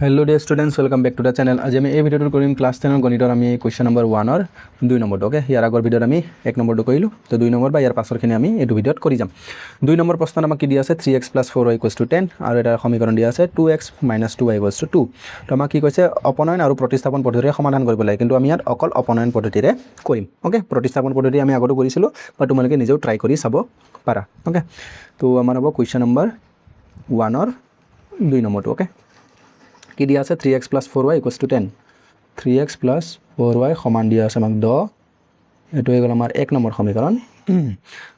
Hello dear students welcome back to the channel. आज मैं video करिम class 10 गणितर आम question number 1 2 number okay यार Agar video आम 1 नम्बर करूँ तो 2 नम्बर यार पासरखिनि आम यू भिडिओ कर जाम। 2 नम्बर प्रश्न आम कि दी आछे 3x + 4y = 10 और एटार समीकरण दी आछे 2x - 2y = 2। तो आम कि कैसे अपनयन और प्रतिस्थापन पद्धति समाधान कर लगे किन्तु आम इतना अकल अपनयन पद्धति करम ओके। प्रतिस्थापन पद्धति आम आगतो करिसिलो बा तुमलोके निजेও ट्राई कर चाब पारा ओके। तो आमार हम क्वेश्चन नम्बर 1 2 नम्बर ओके कि दिया আছে 3x + 4y = 10 3x + 4y समान दिया আছে আমাক 10 এটো হৈ গল আমাৰ 1 নম্বৰ সমীকৰণ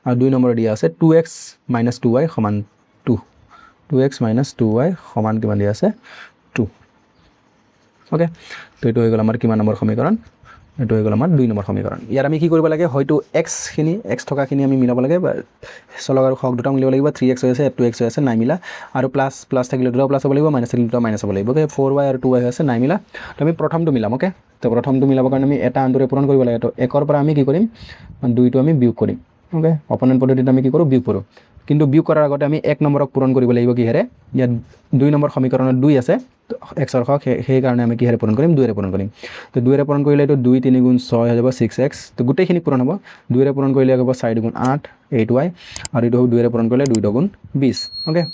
আৰু 2 নম্বৰ দিয়া আছে 2x - 2y = 2 2x - 2y সমান কিমান দিয়া আছে 2 ওকে। তো এটো হৈ গল আমাৰ কিমান নম্বৰ সমীকৰণ এটো হৈ গল আমাৰ 2 নম্বৰ সমীকৰণ। ইয়াৰ আমি কি কৰিব লাগে হয়তো x থকাখিনি আমি মিলাব লাগে চলক আৰু হক দুটা মিলাব লাগিব 3x হৈ আছে 2x হৈ আছে নাই মিলা আৰু প্লাস প্লাস থাকিলে দুটা প্লাস হ'ব লাগিব মাইনাস থাকিলে দুটা মাইনাস হ'ব লাগিব ওকে। 4y আৰু 2y আছে নাই মিলা তো আমি প্ৰথমটো মিলাম ওকে। তো প্ৰথমটো মিলাবৰ কাৰণে আমি এটা আনটোৰে পূৰণ কৰিব লাগে। তো 1 পৰা আমি কি কৰিম 2টো আমি বিয়োগ কৰিম ওকে। অপনয়ন পদ্ধতিত আমি কি কৰোঁ বিয়োগ কৰোঁ কিন্তু বিয়োগ কৰাৰ আগতে আমি 1 নম্বৰক পূৰণ কৰিব লাগিব কিহেৰে ইয়াত 2 নম্বৰ সমীকৰণত 2 আছে তো x ৰ হক সেই কাৰণে আমি কিহেৰে পূৰণ কৰিম 2 ৰে পূৰণ কৰিম। তো 2 ৰে পূৰণ কৰিলে তো 2 3 × 6 হৈ যাব 6x তো গোটেইখিনি পূৰণ হ'ব 2 ৰে পূৰণ কৰিলে হ'ব 4 × 8 8y আৰু এটো 2 ৰে পূৰণ কৰিলে 2 × 20 ওকে।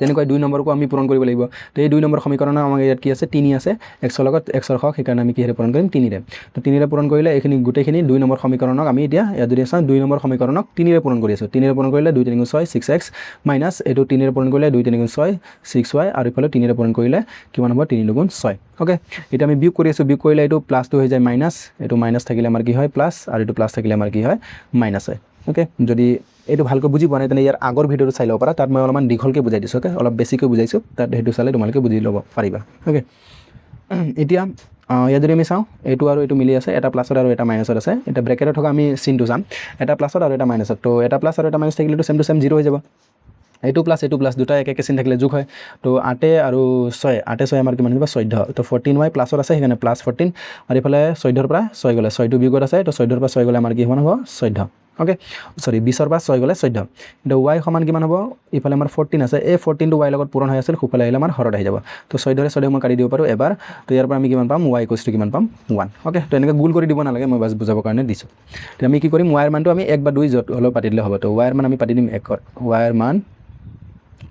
তেনেকৈ 2 নম্বৰকো আমি পূৰণ কৰিব লাগিব। তো এই 2 নম্বৰ সমীকৰণৰ আমাৰ ইয়াত কি আছে 3 আছে x ৰ লগত x ৰ হক সেই কাৰণে আমি কিহেৰে পূৰণ কৰিম 3 ৰে। তো 3 ৰে পূৰণ কৰিলে এইখিনি গোটেইখিনি 2 নম্বৰ সমীকৰণক আমি এতিয়া ইয়াত যদি চাওঁ 2 নম্বৰ সমীকৰণক 3 ৰে পূৰণ কৰি আছো 3 ৰে পূৰণ কৰিলে 2 3 × 6 6x মাইনাস এটো 3 ৰে পূৰণ কৰিলে 2 3 × 6 6y আৰু ইফালে 3 ৰে পূৰণ কৰিলে কিমান হ'ব 3 × 6 ওকে। এটা আমি বিয়োগ কৰি আছো বিয়োগ কৰিলে এটো প্লাসটো হৈ যায় মাইনাস এটো মাইনাস থাকিলে আমাৰ কি হয় প্লাস আৰু এটো প্লাস থাকিলে আমাৰ কি হয় মাইনাস হয় ওকে। যদি এইটো ভালকৈ বুজি পোৱা নাই তেনে ইয়াৰ আগৰ ভিডিঅ'টো চাই ল'ব পাৰা তাত মই অলপমান দীঘলকৈ বুজাই দিছোঁ ওকে অলপ বেছিকৈ বুজাইছোঁ তাত সেইটো চালে তোমালোকে বুজি ল'ব পাৰিবা ওকে। এতিয়া ইয়াত যদি আমি চাওঁ এইটো আৰু এইটো মিলি আছে এটা প্লাছত আৰু এটা মাইনাছত আছে এটা ব্ৰেকেটত থকা আমি চিনটো চাম এটা প্লাছত আৰু এটা মাইনাছত তো এটা প্লাছ আৰু এটা মাইনাছ থাকিলেতো সেম টু সেম 0 হৈ যাব এইটো প্লাছ দুটা একে চিন থাকিলে যোগ হয়। তো 8 আৰু 6 8 6 আমাৰ কিমান হ'ব 14 তো 14y প্লাছত আছে সেইকাৰণে +14 আৰু ইফালে 14 ৰ পৰা 6 গ'লে 6টো বিয়োগত আছে তো 14 ৰ পৰা 6 গ'লে আমাৰ কি হ'ব 14 ওকে সৰি 20 ৰ পৰা 6 গ'লে 14 এটা y সমান কিমান হ'ব ইফালে আমাৰ 14 আছে এই 14 টো y লগত পূৰণ হৈ আছিল খুফালে আহিলে আমাৰ হৰত আহি যাব তো 14 ৰে 14 মই কাটি দিব পাৰো এবাৰ তো ইয়াৰ পৰা আমি কিমান পাম y = কিমান পাম 1 ওকে। তো এনেকৈ গুণ কৰি দিব নালাগে মই বাস বুজাবৰ কাৰণে দিছো। তো আমি কি কৰিম y ৰ মানটো আমি 1 বা 2 যত হলো পাতি দিলে হ'ব। তো y ৰ মান আমি পাতি দিম 1 y ৰ মান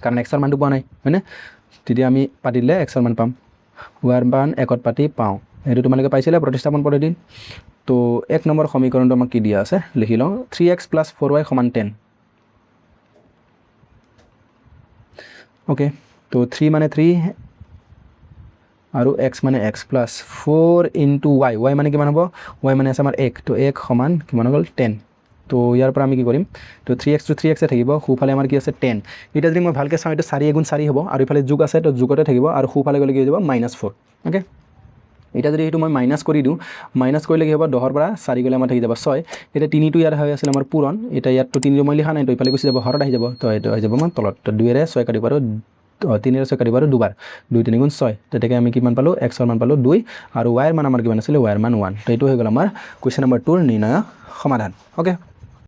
কাৰণ x ৰ মানটো পোৱা নাই হয়নে তেতিয়া আমি পাতি দিলে x ৰ মান পাম y ৰ মান 1ত পাতি পাওঁ এইটো তোমালোকে পাইছিলে প্ৰতিস্থাপন পদ্ধতি। তো 1 নম্বৰ সমীকৰণটো আমাক কি দিয়া আছে লিখি লওঁ 3x + 4y = 10 ওকে। তো 3 মানে 3 আৰু x মানে x প্লাস 4 * y মানে কিমান হ'ব y মানে আছে আমাৰ 1 তো 1 সমান কিমান হ'ল 10 তো ইয়াৰ পৰা আমি কি কৰিম তো 3x to 3x থাকিব খুফালে আমাৰ কি আছে 10 এটা যদি মই ভালকে চাওঁ এটা 4 * 4 হ'ব আৰু ইফালে যোগ আছে তো যোগতে থাকিব আৰু খুফালে গলে কি হৈ যাব -4 ওকে। এটা যদি এইটো মই মাইনাস কৰি দিওঁ মাইনাস কৰিলে কি হ'ব 10 ৰ পৰা 4 গ'লে আমাৰ থাকি যাব 6 এটা 3টো ইয়াৰ হৈ আছিল আমাৰ পূৰণ এটা ইয়াতটো 3 মই লিখা নাই তো ইফালে গুচি যাব হৰত আহি যাব তো এইটো হৈ যাব আমাৰ তলত তো 2 ৰে 6 কাটিব আৰু 3 ৰে 6 কাটিব আৰু দুবাৰ 2 3 × 6 তেতিয়া আমি কিমান পালো x ৰ মান পালো 2 আৰু y ৰ মান আমাৰ কিমান আছিল y ৰ মান 1 তো এইটো হৈ গ'ল আমাৰ কোৱেশ্চন নম্বৰ 2 ৰ নিৰ্ণয় সমাধান ওকে।